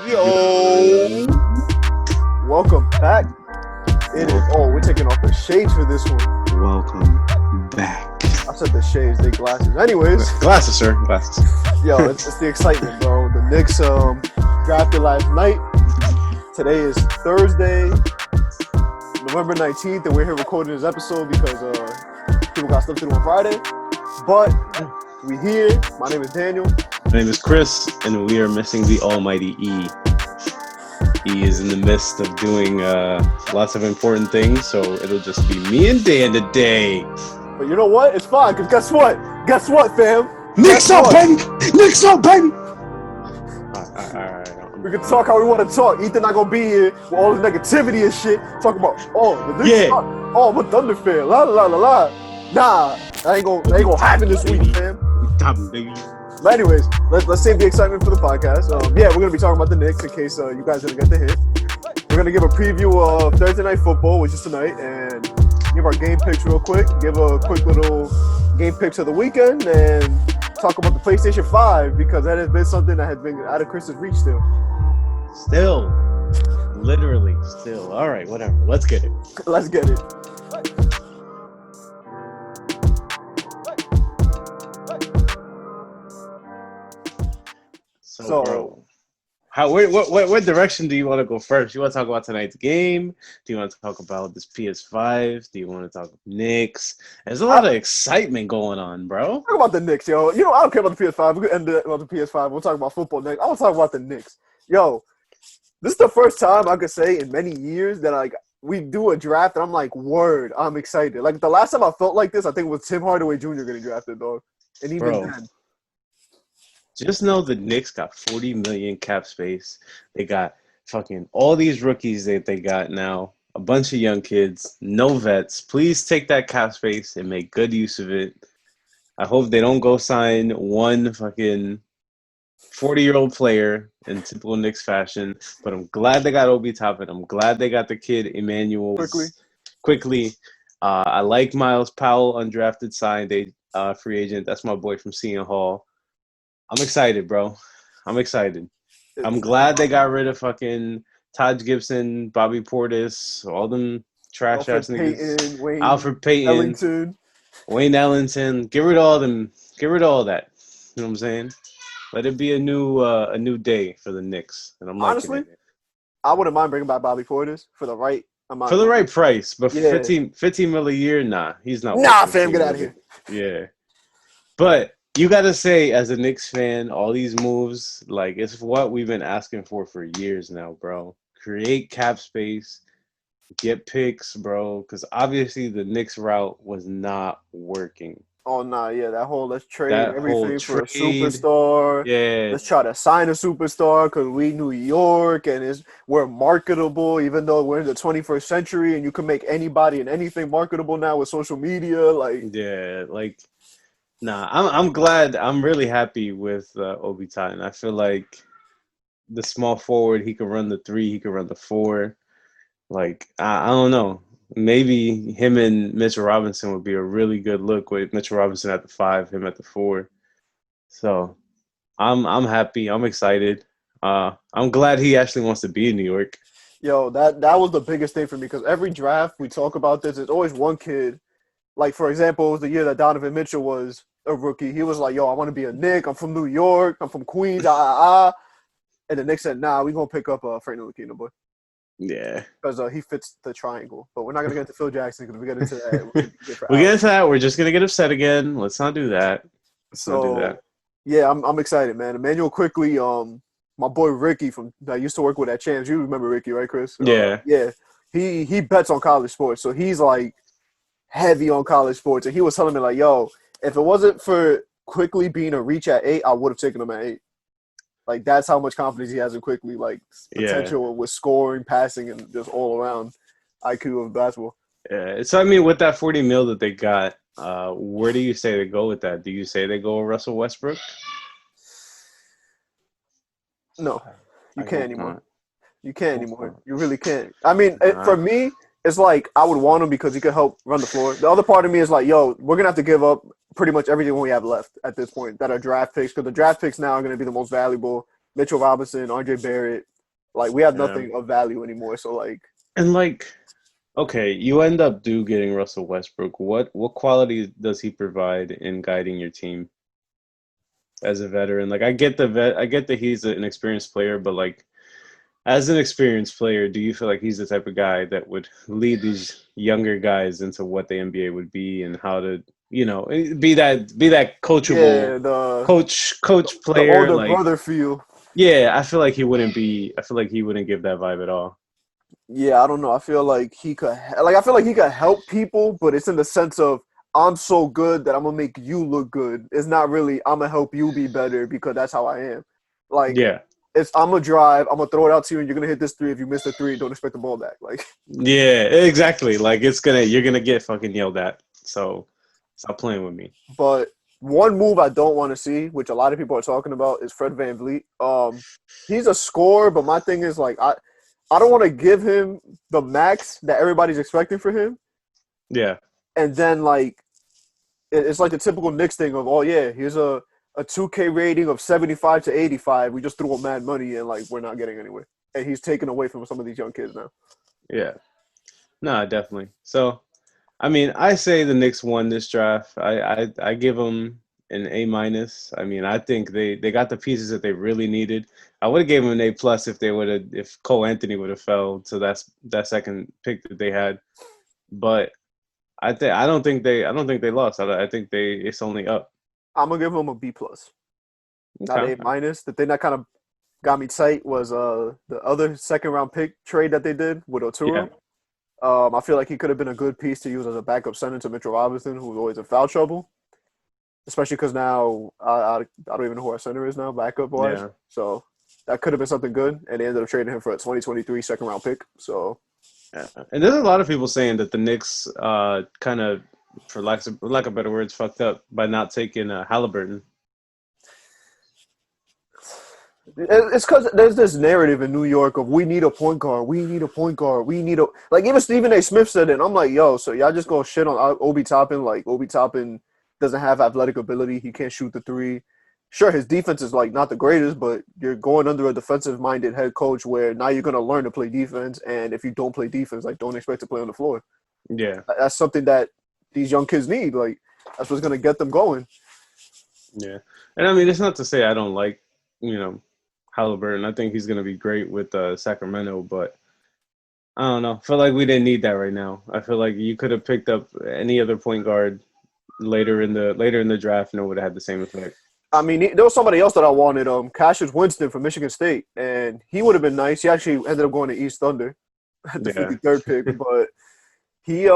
Yo, welcome back. We're taking off the shades for this one. Welcome back. I said the shades, they glasses. Anyways, Glasses, sir. Glasses. Yo, it's the excitement, bro. The Knicks drafted last night. Today is Thursday, November 19th, and we're here recording this episode because people got stuff to do on Friday. But we here. My name is Daniel. My name is Chris, and we are missing the almighty E. E is in the midst of doing lots of important things, so it'll just be me and Dan today. But you know what? It's fine, because guess what? Guess what, fam? Knicks up, baby! Knicks up, baby! We can talk how we want to talk. Ethan not going to be here with all the negativity and shit. Talking about, the Knicks suck. I'm a Thunder fan. La la la la. Nah, that ain't gonna happen this week, fam. Toppin, baby. But anyways, let's save the excitement for the podcast. We're going to be talking about the Knicks in case you guys didn't get the hint. We're going to give a preview of Thursday Night Football, which is tonight, and give our game picks real quick. Give a quick little game picks of the weekend, and talk about the PlayStation 5, because that has been something that has been out of Chris's reach still. Literally still. All right, whatever. Let's get it. Let's get it. So, bro, what direction do you want to go first? You want to talk about tonight's game? Do you want to talk about this PS5? Do you want to talk Knicks? There's a lot of excitement going on, bro. Talk about the Knicks, yo. You know, I don't care about the PS5. We're going to end it on the PS5. We'll talk about football next. I want to talk about the Knicks. Yo, this is the first time I could say in many years that we do a draft and I'm like, word, I'm excited. Like, the last time I felt like this, I think it was Tim Hardaway Jr. getting drafted, dog. And even then. Just know the Knicks got $40 million cap space. They got fucking all these rookies that they got now. A bunch of young kids, no vets. Please take that cap space and make good use of it. I hope they don't go sign one fucking 40-year-old player in typical Knicks fashion. But I'm glad they got Obi Toppin. I'm glad they got the kid Immanuel Quickley. I like Miles Powell, undrafted, signed a free agent. That's my boy from Seton Hall. I'm excited, bro. I'm excited. I'm glad they got rid of fucking Todd Gibson, Bobby Portis, all them trash-ass niggas. Alfred Payton. Wayne Ellington. Get rid of all them. Get rid of all that. You know what I'm saying? Let it be a new day for the Knicks. And I'm honestly, I wouldn't mind bringing back Bobby Portis for the right amount. For the right price. But 15 mil a year, nah. He's not. Nah, fam, get out of here. Yeah. But you got to say, as a Knicks fan, all these moves, like, it's what we've been asking for years now, bro. Create cap space, get picks, bro, because obviously the Knicks route was not working. Oh, nah, yeah, let's trade everything for a superstar. Yeah. Let's try to sign a superstar because we New York and we're marketable, even though we're in the 21st century and you can make anybody and anything marketable now with social media. Nah, I'm glad. I'm really happy with Obi Toppin. I feel like the small forward, he could run the 3, he could run the 4. Like, I don't know. Maybe him and Mitchell Robinson would be a really good look with Mitchell Robinson at the 5, him at the 4. So I'm happy. I'm excited. I'm glad he actually wants to be in New York. Yo, that was the biggest thing for me because every draft we talk about this, there's always one kid. Like, for example, it was the year that Donovan Mitchell was a rookie. He was like, yo, I want to be a Knick. I'm from New York. I'm from Queens. And the Knicks said, nah, we're going to pick up Frank Ntilikina, boy. Yeah. Because he fits the triangle. But we're not going to get into Phil Jackson because we get into that. We get into that. We're just going to get upset again. Let's not do that. Yeah, I'm excited, man. Immanuel Quickley, my boy Ricky I used to work with at Champs. You remember Ricky, right, Chris? Yeah. Yeah. He bets on college sports. So he's like heavy on college sports. And he was telling me like, yo, if it wasn't for Quickley being a reach at 8, I would have taken him at 8. Like, that's how much confidence he has in Quickley. Like, potential with scoring, passing, and just all around IQ of basketball. Yeah. So, I mean, with that $40 million that they got, where do you say they go with that? Do you say they go with Russell Westbrook? No. You can't anymore. You can't anymore. You really can't. I mean, for me, it's like I would want him because he could help run the floor. The other part of me is like, yo, we're going to have to give up pretty much everything we have left at this point that are draft picks because the draft picks now are going to be the most valuable. Mitchell Robinson, RJ Barrett, Like we have Yeah. nothing of value anymore. So like, And like, okay, you end up getting Russell Westbrook. What quality does he provide in guiding your team as a veteran? Like, I get that he's an experienced player, but like, as an experienced player, do you feel like he's the type of guy that would lead these younger guys into what the NBA would be and how to, be that coachable yeah, the coach the player? older Like, brother feel. yeah, I feel like he wouldn't be. I feel like he wouldn't give that vibe at all. Yeah, I don't know. I feel like he could like I feel like he could help people, but it's in the sense of I'm so good that I'm gonna make you look good. It's not really I'm gonna help you be better because that's how I am. Like Yeah, it's I'm gonna drive, I'm gonna throw it out to you, and you're gonna hit this three. If you miss the three, don't expect the ball back. Like yeah, exactly. Like you're gonna get fucking yelled at. So stop playing with me. but one move I don't want to see, which a lot of people are talking about, is Fred VanVleet. He's a scorer, but my thing is like I don't want to give him the max that everybody's expecting for him, Yeah, and then like it's like the typical Knicks thing of, oh yeah, here's a 2K rating of 75 to 85. We just threw him mad money and like we're not getting anywhere, and he's taken away from some of these young kids now. yeah. No, definitely. So I mean, I say the Knicks won this draft. I give them an A minus. I mean, I think they got the pieces that they really needed. I would have gave them an A plus if Cole Anthony would have fell to that second pick that they had. But I don't think they lost. I think it's only up. I'm gonna give him a B plus, not Okay. A minus. The thing that kind of got me tight was the other second round pick trade that they did with Yeah. Oturu. I feel like he could have been a good piece to use as a backup center to Mitchell Robinson, who was always in foul trouble. Especially because now I don't even know who our center is now, backup wise. Yeah. So that could have been something good, and they ended up trading him for a 2023 second round pick. So Yeah. And there's a lot of people saying that the Knicks kind of, for lack of better words, fucked up by not taking Halliburton. it's because there's this narrative in New York of we need a point guard, we need a point guard, we need a like even Stephen A. Smith said it. And I'm like, yo, so y'all just gonna shit on Obi Toppin? Like Obi Toppin doesn't have athletic ability, he can't shoot the three. Sure, his defense is like not the greatest, but you're going under a defensive minded head coach where now you're gonna learn to play defense, and if you don't play defense, like don't expect to play on the floor. Yeah. That's something that these young kids need. Like that's what's gonna get them going. Yeah. And I mean, it's not to say I don't like, you know, Halliburton. I think he's going to be great with Sacramento, but I don't know. I feel like we didn't need that right now. I feel like you could have picked up any other point guard later in the draft, and it would have had the same effect. I mean, there was somebody else that I wanted, Cassius Winston from Michigan State, and he would have been nice. He actually ended up going to East Thunder at the Yeah. 53rd pick, but he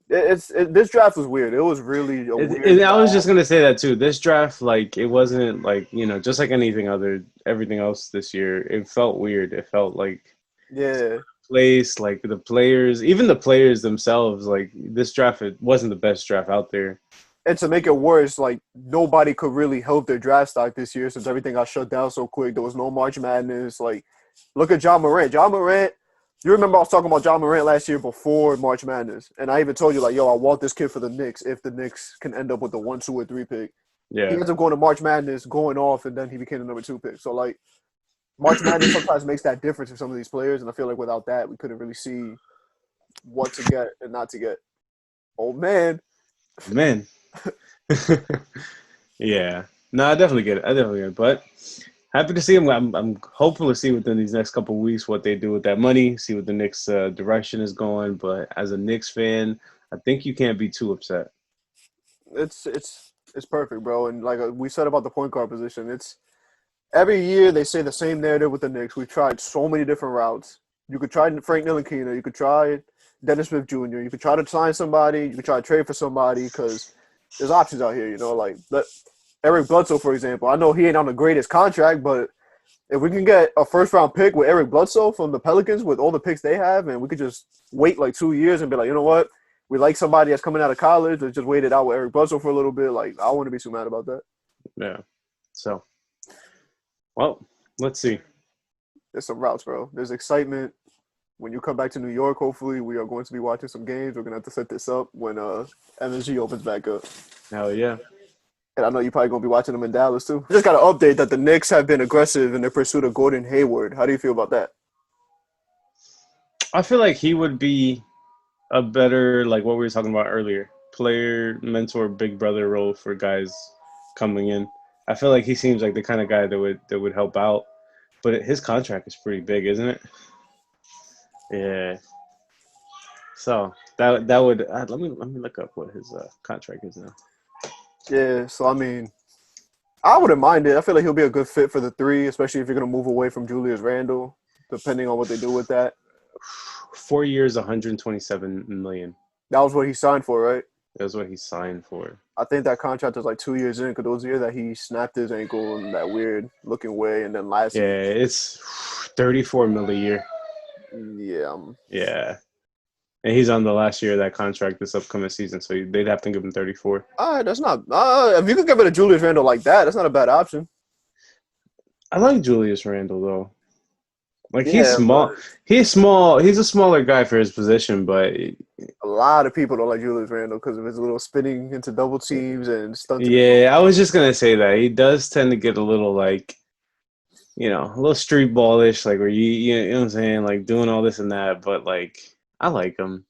this draft was weird. It was really a weird I was draft. just gonna say that too. This draft, like, it wasn't like, just like everything else this year. It felt weird. It felt like Yeah, place, like the players, even the players themselves. Like this draft, it wasn't the best draft out there. and to make it worse, like nobody could really help their draft stock this year since everything got shut down so quick. There was no March Madness. Like, look at John Morant. John Morant. You remember I was talking about John Morant last year before March Madness, and I even told you like, yo, I want this kid for the Knicks if the Knicks can end up with the 1, 2, or 3 pick. He Yeah, ends up going to March Madness, going off, and then he became the number 2 pick. So like, March Madness sometimes makes that difference for some of these players, and I feel like without that, we couldn't really see what to get and not to get. Oh man, man. Yeah, no, I definitely get it. I definitely get it. But happy to see him. I'm hopeful to see within these next couple of weeks what they do with that money. See what the Knicks' direction is going. But as a Knicks fan, I think you can't be too upset. it's perfect, bro. And like we said about the point guard position, it's every year they say the same narrative with the Knicks. We've tried so many different routes. You could try Frank Ntilikina. You could try Dennis Smith Jr. You could try to sign somebody. You could try to trade for somebody because there's options out here. Like Eric Bledsoe, for example. I know he ain't on the greatest contract, but if we can get a first round pick with Eric Bledsoe from the Pelicans with all the picks they have, and we could just wait like 2 years and be like, you know what? We like somebody that's coming out of college. Let's just wait it out with Eric Bledsoe for a little bit. Like, I wouldn't be too mad about that. Yeah. So, well, let's see. There's some routes, bro. There's excitement. When you come back to New York, hopefully, we are going to be watching some games. We're going to have to set this up when MSG opens back up. Hell yeah. And I know you're probably going to be watching them in Dallas, too. Just got an update that the Knicks have been aggressive in their pursuit of Gordon Hayward. How do you feel about that? I feel like he would be a better, like what we were talking about earlier, player, mentor, big brother role for guys coming in. I feel like he seems like the kind of guy that would help out. But his contract is pretty big, isn't it? Yeah. So that would let me look up what his contract is now. Yeah, so I mean, I wouldn't mind it. I feel like he'll be a good fit for the three, especially if you're going to move away from Julius Randle, depending on what they do with that. 4 years, 127 million. That was what he signed for, right? That's what he signed for. I think that contract was like 2 years in because it was the year that he snapped his ankle in that weird looking way, and then last Yeah, it's 34 mil a year. Yeah. Yeah. And he's on the last year of that contract this upcoming season, so they'd have to give him 34. All right, that's not if you could give it to Julius Randle like that, that's not a bad option. I like Julius Randle though. Like Yeah, he's small. but He's small. He's a smaller guy for his position, but a lot of people don't like Julius Randle because of his little spinning into double teams and stunting. yeah, I was just gonna say that he does tend to get a little like, a little street ballish, like where you know what I'm saying, like doing all this and that. But like, I like him.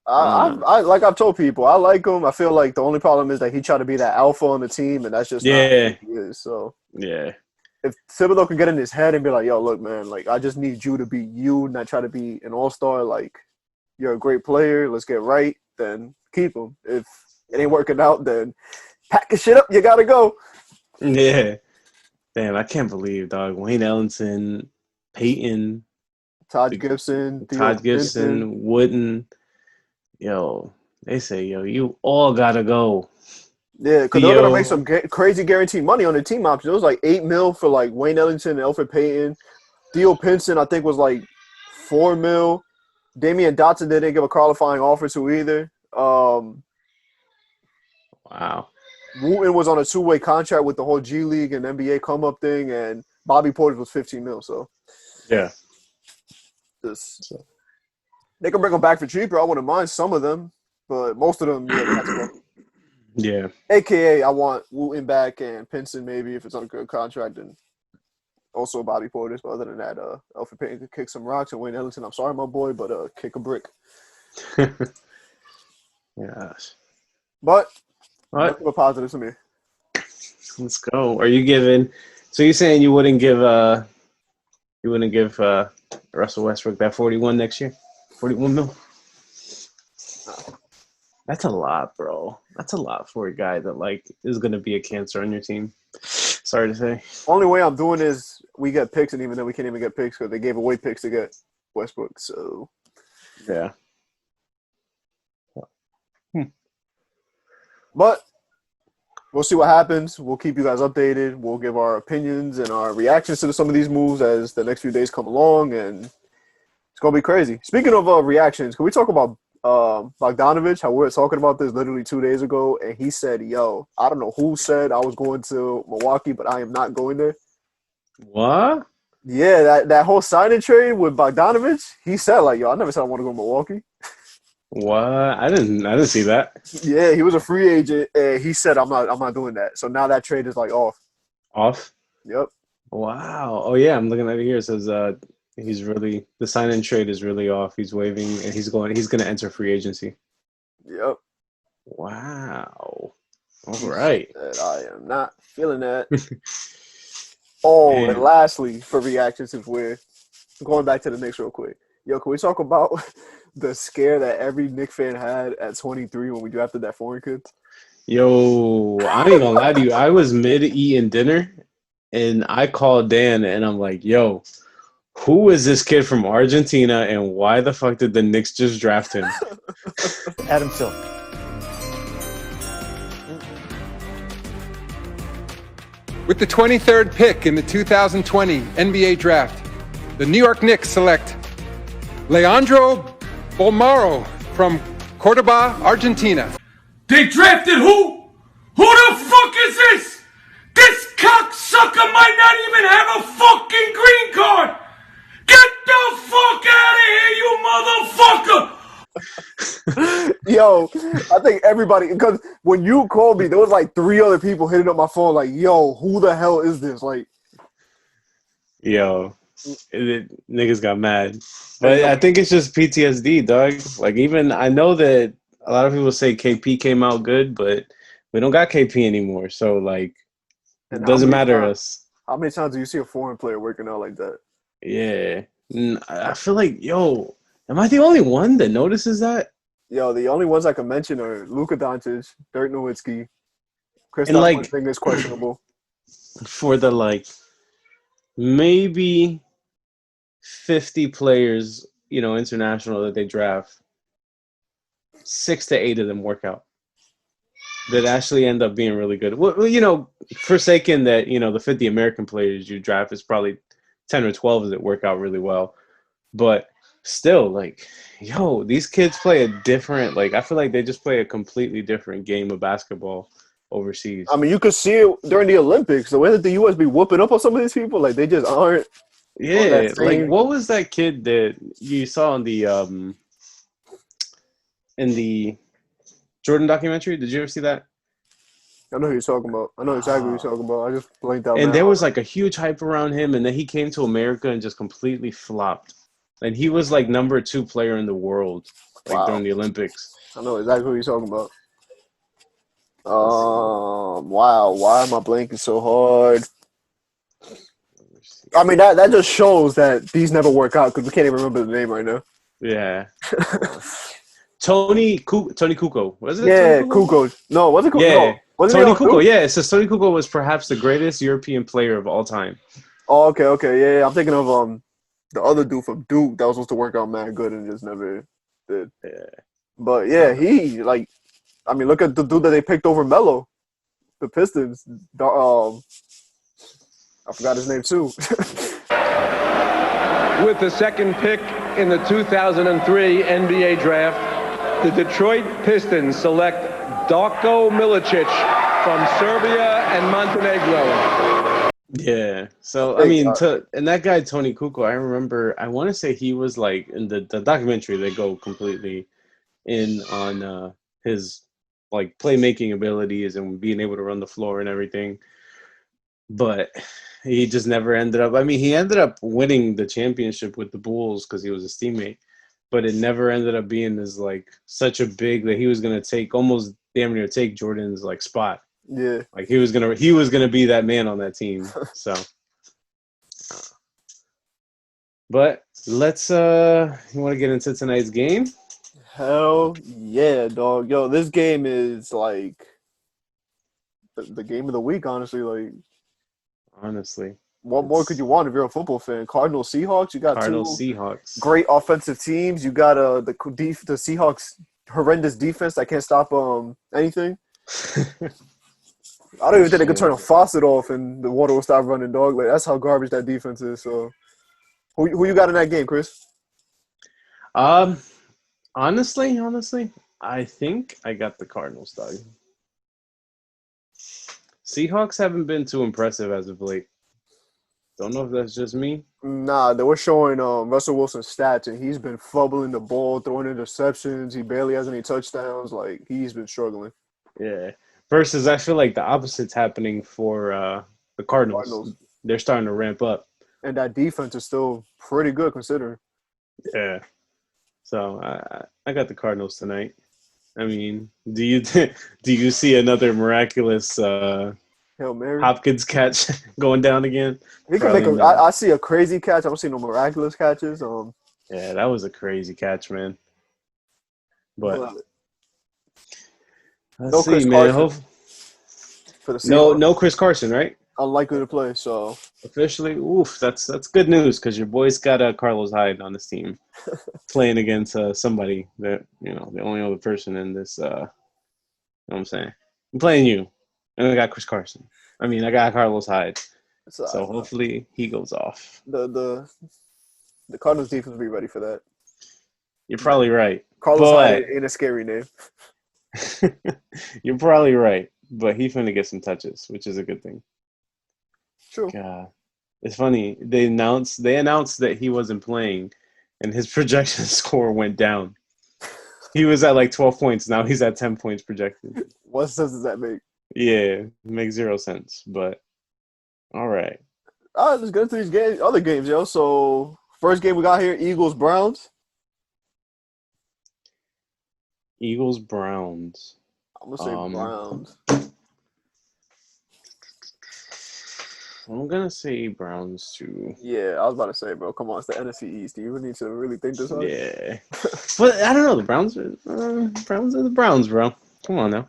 I like I've told people, I like him. I feel like the only problem is that he tried to be that alpha on the team, and that's just not Yeah, who he is. So yeah, if Thibodeau can get in his head and be like, "Yo, look, man, like I just need you to be you, not try to be an all-star. Like you're a great player. Let's get right." Then keep him. If it ain't working out, then pack your shit up. You gotta go. yeah. Damn, I can't believe, dog. Wayne Ellington, Peyton, Todd Gibson, Todd Gibson, Wooden. Yo, they say, you all gotta go. Yeah, because they're gonna make some crazy guaranteed money on the team option. It was like $8 million for like Wayne Ellington and Elfrid Payton. Theo Pinson, I think, was like $4 million. Damian Dotson didn't give a qualifying offer to either. Wow. Wooten was on a two-way contract with the whole G League and NBA come-up thing, and Bobby Portis was $15 million. So yeah, they can bring them back for cheaper. I wouldn't mind some of them, but most of them, yeah, they have to go. Yeah. AKA, I want Wooten back and Pinson maybe if it's on a good contract, and also Bobby Portis. But other than that, Elfrid Payton could kick some rocks, and Wayne Ellington, I'm sorry, my boy, but kick a brick. Yes. But what? nothing but positive to me. Let's go. Are you giving? So you're saying you wouldn't give Russell Westbrook that 41 next year? 41 mil? That's a lot, bro. That's a lot for a guy that like is gonna be a cancer on your team. Sorry to say. Only way I'm doing is we get picks, and even then we can't even get picks because they gave away picks to get Westbrook. So yeah. But we'll see what happens. We'll keep you guys updated. We'll give our opinions and our reactions to some of these moves as the next few days come along, and it's gonna be crazy. Speaking of reactions, can we talk about Bogdanovich? How we were talking about this literally 2 days ago, and he said, "Yo, I don't know who said I was going to Milwaukee, but I am not going there." What? Yeah, that whole signing trade with Bogdanovich. He said like, "Yo, I never said I want to go to Milwaukee." What? I didn't see that. Yeah, he was a free agent, and he said, "I'm not doing that." So now that trade is like off. Off? Yep. Wow. Oh yeah, I'm looking at it here. It says the sign-in trade is really off. He's waiving, and he's gonna enter free agency. Yep. Wow. All right. I am not feeling that. Oh, Man. and lastly, for reactions, since we're going back to the Knicks real quick. Yo, can we talk about the scare that every Knicks fan had at 23 when we drafted that foreign kid? Yo, I ain't gonna lie to you. I was mid-eating dinner, and I called Dan, and I'm like, yo, who is this kid from Argentina, and why the fuck did the Knicks just draft him? Adam Silk. With the 23rd pick in the 2020 NBA Draft, the New York Knicks select Leandro Bolmaro from Cordoba, Argentina. They drafted who? Who the fuck is this? This cocksucker might not even have a fucking green card. Get the fuck out of here, you motherfucker! Yo, I think everybody, because when you called me, there was like 3 other people hitting up my phone like, yo, who the hell is this? Like, Yo, niggas got mad. But I think it's just PTSD, dog. Like, even I know that a lot of people say KP came out good, but we don't got KP anymore. So, like, it doesn't matter to us. How many times do you see a foreign player working out like that? Yeah. I feel like, yo, am I the only one that notices that? Yo, the only ones I can mention are Luka Doncic, Dirk Nowitzki, Kristaps And, like, Porzingis is questionable. for the, like, maybe 50 players, international that they draft, 6 to 8 of them work out. That actually end up being really good. Well, forsaken that, the 50 American players you draft is probably 10 or 12 that work out really well. But still, like, yo, these kids play a different, like, I feel like they just play a completely different game of basketball overseas. I mean, you could see it during the Olympics. The way that the U.S. be whooping up on some of these people, like, they just aren't. Yeah, like, what was that kid that you saw in the Jordan documentary? Did you ever see that? I know who you're talking about. I know exactly what you're talking about. I just blanked out. And there was like a huge hype around him, and then he came to America and just completely flopped. And he was like number 2 player in the world, like during the Olympics. I know exactly who you're talking about. Wow. Why am I blanking so hard? I mean, that just shows that these never work out because we can't even remember the name right now. Yeah. Tony Kukoc. Was it? Yeah, Tony Kukoc? Kukoc. No, was it Kukoc? Yeah. No. Tony Kukoc, yeah. So Tony Kukoc was perhaps the greatest European player of all time. Oh, okay. Yeah. I'm thinking of the other dude from Duke that was supposed to work out mad good and just never did. Yeah. But yeah, he like, I mean, look at the dude that they picked over Melo, the Pistons. I forgot his name too. With the second pick in the 2003 NBA Draft, the Detroit Pistons select Darko Milicic from Serbia and Montenegro. Yeah. So, I mean, and that guy, Tony Kukoc, I want to say he was like in the documentary, they go completely in on his like playmaking abilities and being able to run the floor and everything. But he just never ended up. I mean, he ended up winning the championship with the Bulls because he was his teammate, but it never ended up being as like such a big that he was gonna take almost damn near take Jordan's like spot. Yeah, like he was gonna be that man on that team. So, but let's you want to get into tonight's game? Hell yeah, dog. Yo, this game is like the game of the week. Honestly, what more could you want if you're a football fan? Cardinals, Seahawks. You got Cardinals, two Seahawks. great offensive teams. You got the Seahawks horrendous defense that can't stop anything. I don't even think they could turn a faucet off and the water will stop running, dog. Like that's how garbage that defense is. So, who you got in that game, Chris? Honestly, I think I got the Cardinals, dog. Seahawks haven't been too impressive as of late. Don't know if that's just me. Nah, they were showing Russell Wilson's stats, and he's been fumbling the ball, throwing interceptions. He barely has any touchdowns. Like, he's been struggling. Yeah. Versus, I feel like the opposite's happening for the Cardinals. They're starting to ramp up. And that defense is still pretty good considering. Yeah. So, I got the Cardinals tonight. I mean, do you see another miraculous Hail Mary Hopkins catch going down again? He can make I see a crazy catch. I don't see no miraculous catches. Yeah, that was a crazy catch, man. But let's see, man. No Chris Carson, right? Unlikely to play. So officially, that's good news because your boy's got Carlos Hyde on his team, playing against somebody that the only other person in this. You know what I'm saying? I'm playing you, and I got Chris Carson. I mean, I got Carlos Hyde. So hopefully he goes off. The Cardinals defense will be ready for that. You're probably right. Carlos Hyde ain't a scary name. You're probably right, but he's finna get some touches, which is a good thing. True. God. It's funny. They announced that he wasn't playing, and his projection score went down. He was at like 12 points. Now he's at 10 points projected. What sense does that make? Yeah, makes 0 sense. But all right. All right, let's get into these games. Other games, yo. So first game we got here: Eagles Browns. Eagles Browns. I'm gonna say Browns. I'm gonna say Browns too. Yeah, I was about to say, bro. Come on, it's the NFC East. Do you need to really think this hard? Yeah, but I don't know. The Browns are the Browns, bro. Come on now.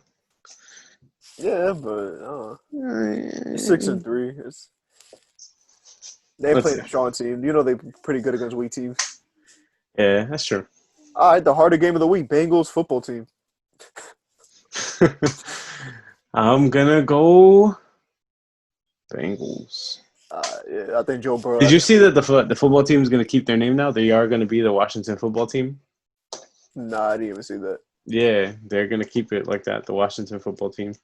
Yeah, but 6-3. They Let's played see. a strong team. You know they're pretty good against weak teams. Yeah, that's true. All right, the harder game of the week: Bengals football team. I'm gonna go Bengals. Yeah, I think Joe Burrow. Did you see that the football team is gonna keep their name now? They are gonna be the Washington football team. Nah, I didn't even see that. Yeah, they're gonna keep it like that. The Washington football team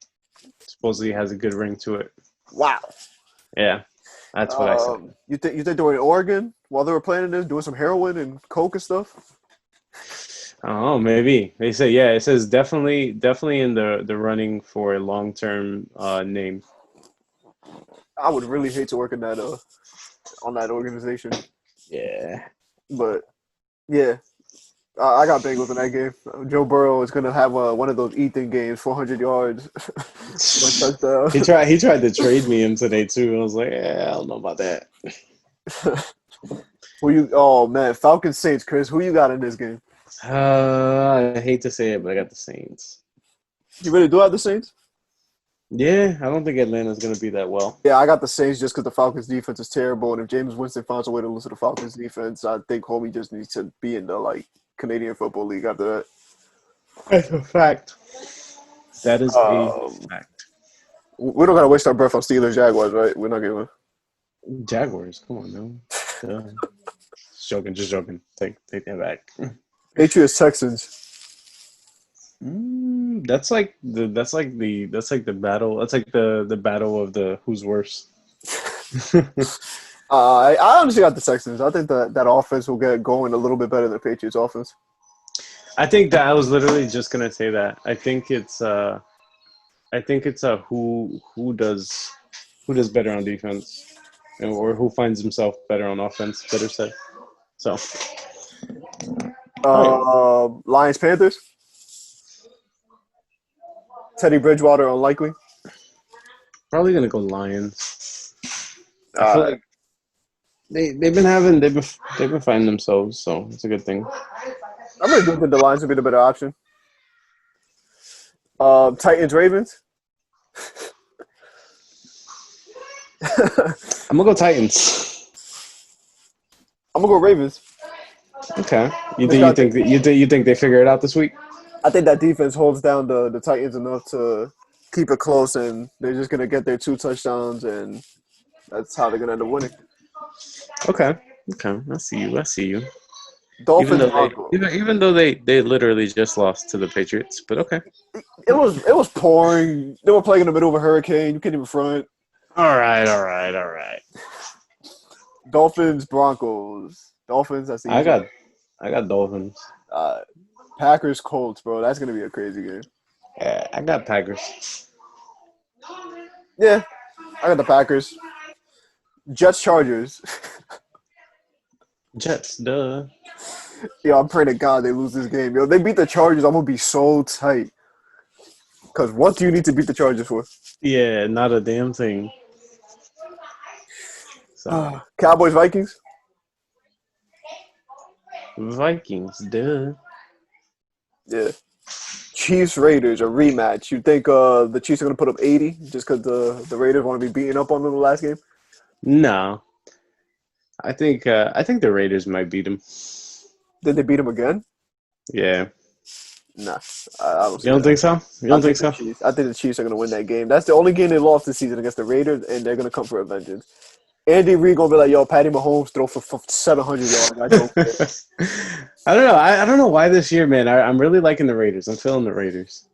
supposedly has a good ring to it. Wow. Yeah, that's what I said. You think they were in Oregon while they were playing this, doing some heroin and coke and stuff? Oh, maybe they say yeah. It says definitely in the running for a long-term name. I would really hate to work in that on that organization. Yeah. But yeah, I got Bengals in that game. Joe Burrow is gonna have one of those Ethan games, 400 yards, one touchdown. He tried to trade me him today too. I was like, yeah, I don't know about that. Oh man, Falcons Saints, Chris. Who you got in this game? I hate to say it, but I got the Saints. You really do have the Saints? Yeah, I don't think Atlanta's gonna be that well. Yeah, I got the Saints just because the Falcons defense is terrible, and if James Winston finds a way to lose to the Falcons defense, I think homie just needs to be in the Canadian Football League after that. That's a fact. That is a fact. We don't gotta waste our breath on Steelers Jaguars, right? We're not gonna. Jaguars, come on, no. Just joking. Take that back. Patriots Texans. That's like the battle. That's like the battle of the who's worse. I honestly got the Texans. I think that offense will get going a little bit better than the Patriots offense. I think that I was literally just gonna say that. I think it's who does better on defense, or who finds himself better on offense. Better said. So. Lions Panthers. Teddy Bridgewater unlikely. Probably gonna go Lions. I feel like they've been finding themselves, so it's a good thing. I really do think the Lions would be the better option. Titans Ravens. I'm gonna go Titans. I'm gonna go Ravens. Okay. You think they figure it out this week? I think that defense holds down the Titans enough to keep it close, and they're just gonna get their 2 touchdowns, and that's how they're gonna end up winning. Okay. I see you. Dolphins. Even though they literally just lost to the Patriots, but okay. It was pouring. They were playing in the middle of a hurricane. You can't even front. All right. Dolphins Broncos. Dolphins. That's easy. I got Dolphins. Packers Colts, bro. That's gonna be a crazy game. Yeah, I got Packers. Yeah, I got the Packers. Jets Chargers. Jets, duh. Yo, I'm praying to God they lose this game. Yo, they beat the Chargers, I'm gonna be so tight. Cause what do you need to beat the Chargers for? Yeah, not a damn thing. So. Cowboys Vikings. Vikings, duh. Yeah. Chiefs Raiders, a rematch. You think the Chiefs are gonna put up 80 just because the Raiders want to be beating up on them the last game? No. I think the Raiders might beat them. Did they beat them again? Yeah. Nah, I don't. You don't think so? You don't think so? I think the Chiefs are gonna win that game. That's the only game they lost this season against the Raiders, and they're gonna come for a vengeance. Andy Reid gonna be like, "Yo, Patty Mahomes throw for 700 yards." I don't care. I don't know. I don't know why this year, man. I'm really liking the Raiders. I'm feeling the Raiders.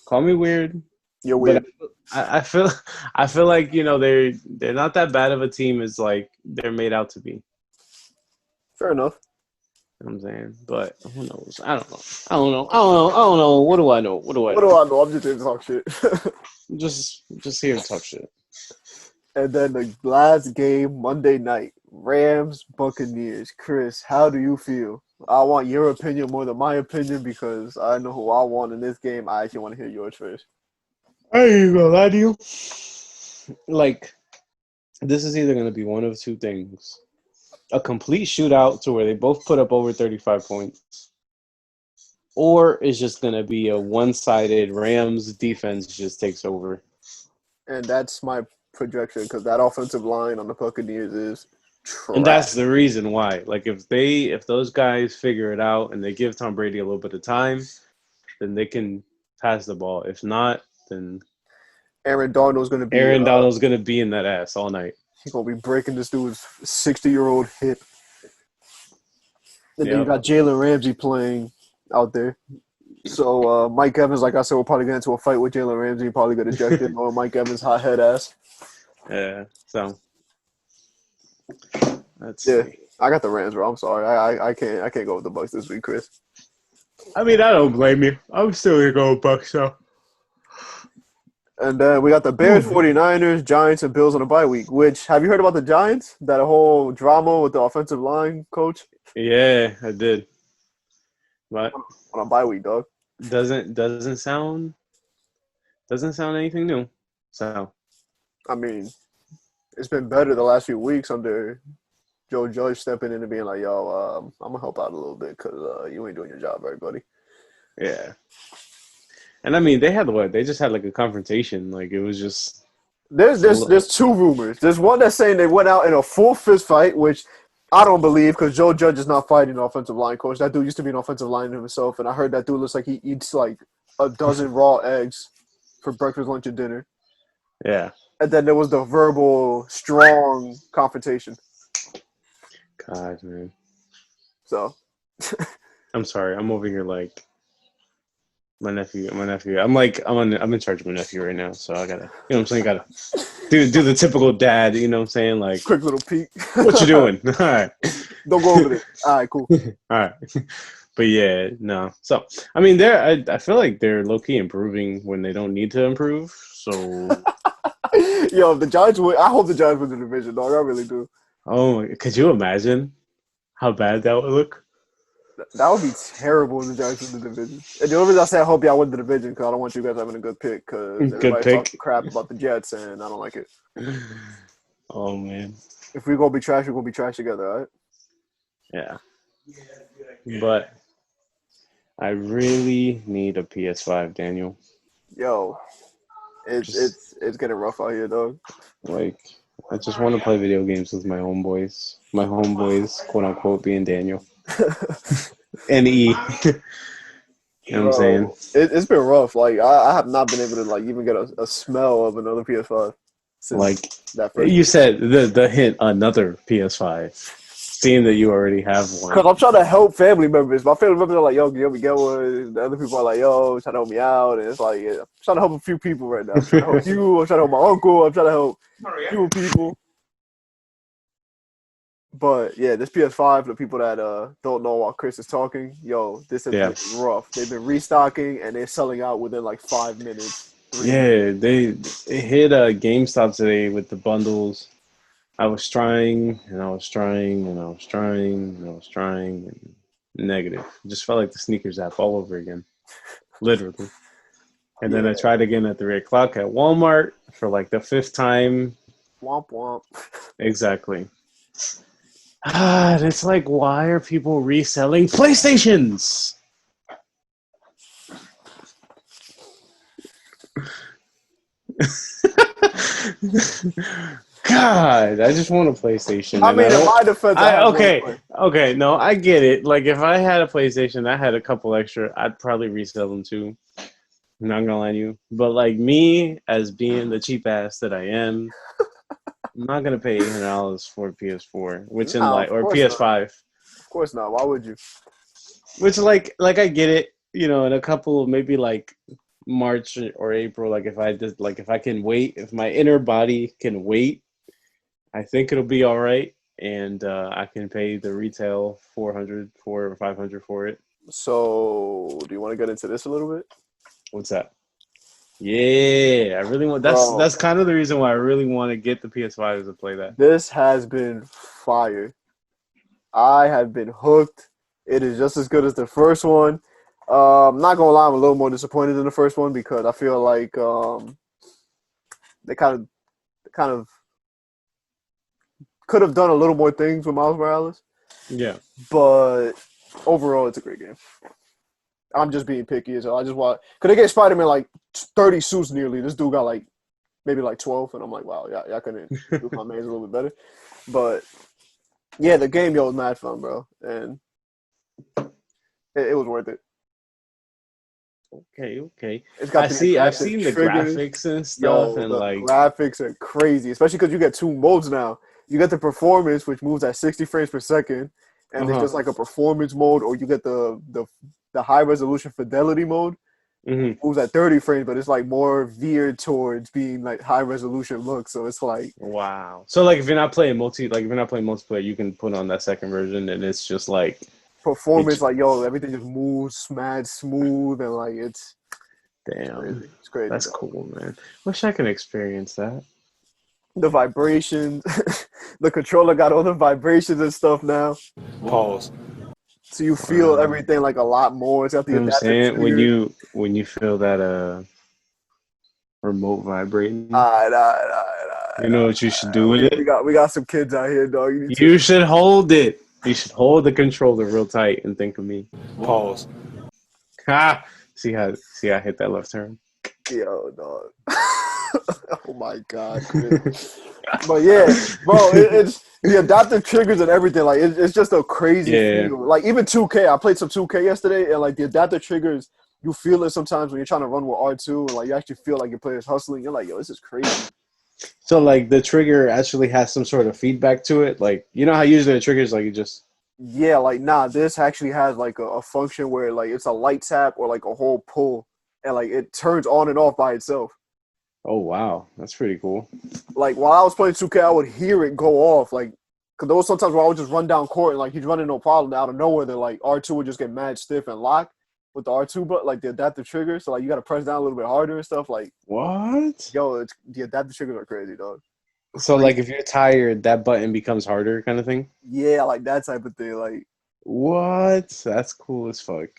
Call me weird. You're weird. I feel like they're not that bad of a team as like they're made out to be. Fair enough. You know what I'm saying? But who knows? I don't know. What do I know? What do I know? I'm just here to talk shit. Just here to talk shit. And then the last game, Monday night, Rams, Buccaneers. Chris, how do you feel? I want your opinion more than my opinion because I know who I want in this game. I actually want to hear yours first. I ain't gonna lie to you. Like, this is either gonna be one of two things: a complete shootout to where they both put up over 35 points, or it's just gonna be a one-sided Rams defense just takes over. And that's my projection because that offensive line on the Buccaneers is trash. And that's the reason why. Like, if those guys figure it out and they give Tom Brady a little bit of time, then they can pass the ball. If not, then Aaron Donald's going to be Donald's gonna be in that ass all night. He's going to be breaking this dude's 60-year-old hip. And then you Yep. got Jalen Ramsey playing out there. So Mike Evans, like I said, will probably get into a fight with Jalen Ramsey. Probably get ejected or Mike Evans' hot head ass. Yeah. So let's Yeah. see. I got the Rams, bro. I'm sorry. I can't go with the Bucs this week, Chris. I mean, I don't blame you. I'm still gonna go with Bucks, so. And then we got the Bears, 49ers, Giants, and Bills on a bye week. Which, have you heard about the Giants? That whole drama with the offensive line coach Yeah, I did. But on a bye week, dog. doesn't sound anything new. So I mean, it's been better the last few weeks under Joe Judge stepping in and being like, yo, I'm going to help out a little bit because you ain't doing your job right, buddy. yeah. And I mean, they just had like a confrontation. Like it was just. There's two rumors. There's one that's saying they went out in a full fist fight, which I don't believe because Joe Judge is not fighting an offensive line coach. That dude used to be an offensive lineman himself, and I heard that dude looks like he eats like a dozen raw eggs for breakfast, lunch, and dinner. Yeah. And then there was the verbal, strong confrontation. God, man. So, I'm sorry. I'm over here like my nephew. I'm in charge of my nephew right now, so I gotta, you know what I'm saying? Gotta do the typical dad. You know what I'm saying? Like, quick little peek. what you doing? All right. Don't go over there. All right, cool. All right. But yeah, no. So I mean, I feel like they're low key improving when they don't need to improve. So Yo, if the Giants win, I hope the Giants win the division, dog. I really do. oh, could you imagine how bad that would look? That would be terrible if the Giants win the division. And the only reason I say I hope y'all win the division because I don't want you guys having a good pick because everybody talking crap about the Jets and I don't like it. Oh man. If we're gonna be trash, we're gonna be trash together, all right? Yeah. But I really need a PS5, Daniel. Yo, it's getting rough out here, dog. Like, I just want to play video games with my homeboys. My homeboys, quote unquote, being Daniel. And E. You know what I'm saying? It's been rough. Like I have not been able to like even get a smell of another PS5 since Like that first. you said, the hint, another PS5. Seeing that you already have one. Because I'm trying to help family members. My family members are like, yo, can we get one? The other people are like, yo, trying to help me out. And it's like, yeah, I'm trying to help a few people right now. I'm trying to help you. I'm trying to help my uncle. I'm trying to help few people. But, yeah, this PS5, the people that don't know while Chris is talking, yo, this has been rough. They've been restocking, and they're selling out within like 5 minutes. Yeah, they hit GameStop today with the bundles. I was trying, and I was trying, and I was trying, and I was trying, and negative. It just felt like the sneakers app all over again, literally. And then I tried again at 3 o'clock at Walmart for like the 5th time. Womp womp. Exactly. And it's like, why are people reselling PlayStations? God, I just want a PlayStation. I mean, in my defense, okay, no, I get it. Like, if I had a PlayStation, I had a couple extra, I'd probably resell them too. I'm not gonna lie to you. But, like, me, as being the cheap ass that I am, I'm not gonna pay $800 for a PS4, or PS5. Of course not. Why would you? Which, like I get it, you know, in a couple, maybe like March or April, like if I can wait, if my inner body can wait, I think it'll be all right. and I can pay the retail $400 or $500 for it. So, do you want to get into this a little bit? What's that? Yeah, I really want. That's kind of the reason why I really want to get the PS5 is to play that. This has been fire. I have been hooked. It is just as good as the first one. I'm not gonna lie, I'm a little more disappointed in the first one because I feel like they kind of could have done a little more things with Miles Morales. Yeah, but overall, it's a great game. I'm just being picky as hell. I just want because they gave Spider-Man like 30 suits nearly. This dude got like maybe like 12, and I'm like, wow, y'all couldn't do my man's a little bit better. But yeah, the game was mad fun, bro, and it was worth it. Okay. It's got I've seen the graphics and stuff, and the like graphics are crazy, especially because you get two modes now. You get the performance, which moves at 60 frames per second, and it's just like a performance mode, or you get the high resolution fidelity mode, moves at 30 frames, but it's like more veered towards being like high resolution look. So it's like wow. So like if you're not playing multiplayer, you can put on that second version, and it's just like performance, like everything just moves mad smooth, and like it's damn, it's crazy. That's cool, man. Wish I could experience that. The vibrations, the controller got all the vibrations and stuff now. Pause. So you feel everything like a lot more. It's got the You know what I'm adaptive saying? trigger. When you feel that remote vibrating, All right. you know what you should do with it? We got some kids out here, dog. You should hold it. You should hold the controller real tight and think of me. Pause. Ha! See how I hit that left turn? Yo, dog. Oh my god. But yeah, bro, it's the adaptive triggers and everything. Like it's just a crazy feel. Like even 2K, I played some 2K yesterday, and like the adaptive triggers, you feel it sometimes when you're trying to run with R2, and like you actually feel like your player's hustling. You're like, yo, this is crazy. So like the trigger actually has some sort of feedback to it. Like you know how usually the triggers like you just this actually has like a function where like it's a light tap or like a whole pull, and like it turns on and off by itself. Oh wow, that's pretty cool. Like while I was playing 2K, I would hear it go off. Like, cause there was sometimes where I would just run down court and like he's running no problem. Out of nowhere, then like R2 would just get mad stiff and lock with the R2, but like the adaptive trigger. So like you got to press down a little bit harder and stuff. Like what? Yo, the adaptive triggers are crazy, dog. So like if you're tired, that button becomes harder, kind of thing. Yeah, like that type of thing. Like what? That's cool as fuck.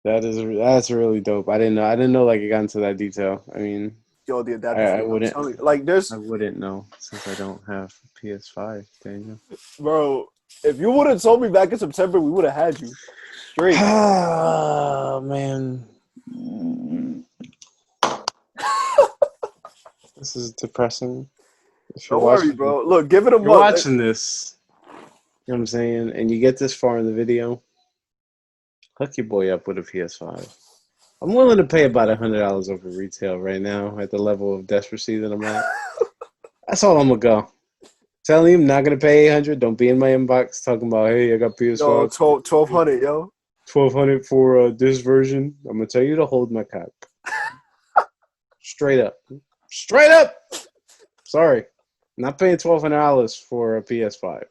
That's really dope. I didn't know like it got into that detail. I mean. Yo, the adaptive. I wouldn't. Like, I wouldn't know since I don't have PS5, Daniel. Bro, if you would have told me back in September, we would have had you straight. Oh man, this is depressing. Don't worry, bro. Look, give it a month. You're watching this. You know what I'm saying? And you get this far in the video. Hook your boy up with a PS5. I'm willing to pay about $100 over retail right now at the level of desperacy that I'm at. That's all I'm gonna go. Telling him not gonna pay $800. Don't be in my inbox talking about, hey, I got PS5. Yo, $1,200, yo. $1,200 for this version. I'm gonna tell you to hold my cock. Straight up. Sorry, I'm not paying $1,200 for a PS5.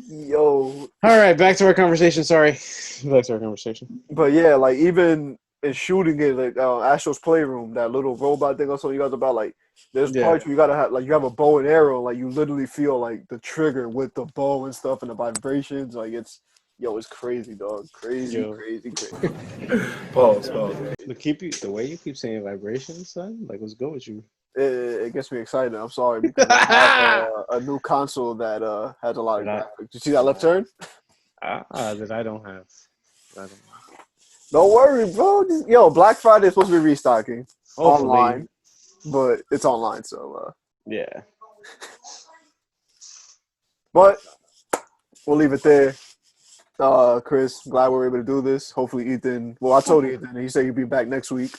Yo. All right, back to our conversation. Sorry. Back to our conversation. But yeah, like even in shooting it, like Astro's Playroom, that little robot thing I told you guys about, like there's parts where you gotta have, like you have a bow and arrow, like you literally feel like the trigger with the bow and stuff and the vibrations. Like it's crazy, dog. Crazy. Pause. The way you keep saying vibrations, son, like what's good with you? It gets me excited. I'm sorry because I have a new console that has a lot of graphics. Did you see that left turn? That I don't have. Don't worry, bro. Yo, Black Friday is supposed to be restocking online, but it's online, so yeah. But we'll leave it there. Chris, glad we were able to do this. Hopefully, Ethan. Well, I told Ethan, and he said he'd be back next week.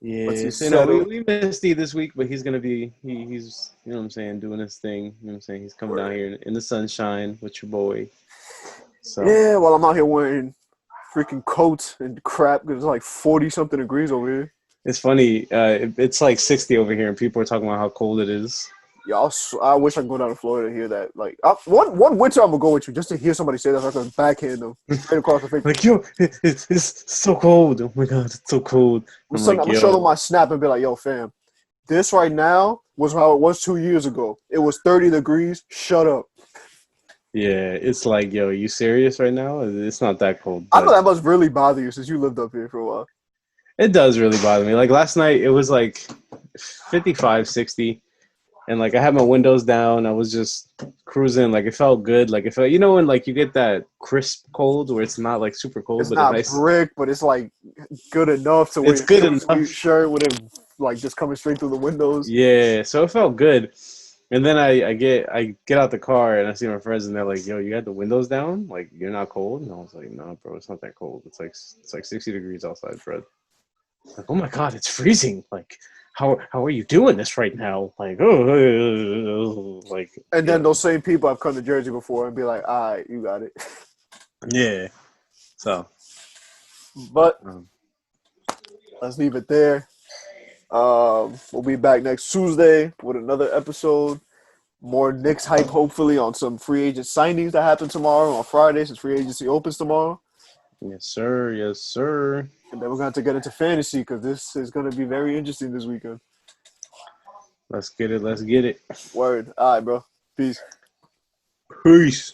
Yeah, we missed Steve this week, but he's gonna be he's you know what I'm saying, doing his thing. You know what I'm saying? He's coming down here in the sunshine with your boy. So yeah, while I'm out here wearing freaking coats and crap because it's like 40-something degrees over here. It's funny. It's like 60 over here, and people are talking about how cold it is. Yeah, I wish I could go down to Florida and hear that. Like, one winter I'm gonna go with you just to hear somebody say that so I can backhand them straight across the face. Like, yo, it's so cold. Oh my god, it's so cold. I'm I'm like, gonna show them yo, my snap and be like, yo, fam, this right now was how it was 2 years ago. It was 30 degrees. Shut up. yeah, it's like, yo, you serious right now? It's not that cold. I know But that must really bother you since you lived up here for a while. it does really bother me. Like last night, it was like 55, 60. And like I had my windows down, I was just cruising. Like it felt good. Like it felt, you know, when like you get that crisp cold where it's not like super cold, It's but not it's nice. brick, but it's like good enough to where It's good your enough. shirt with it like just coming straight through the windows. Yeah, so it felt good. And then I get out the car and I see my friends and they're like, "Yo, you got the windows down? Like you're not cold?" And I was like, "No, bro, it's not that cold. It's like 60 degrees outside, Fred." Like, oh my god, it's freezing. Like how are you doing this right now? Like like And then yeah. those same people have come to Jersey before and be like, all right, you got it. Yeah. So, But um, let's leave it there. We'll be back next Tuesday with another episode. More Knicks hype, hopefully, on some free agent signings that happen tomorrow on Friday since free agency opens tomorrow. yes, sir. Yes, sir. And then we're going to have to get into fantasy because this is going to be very interesting this weekend. Let's get it. Let's get it. Word. All right, bro. Peace. Peace.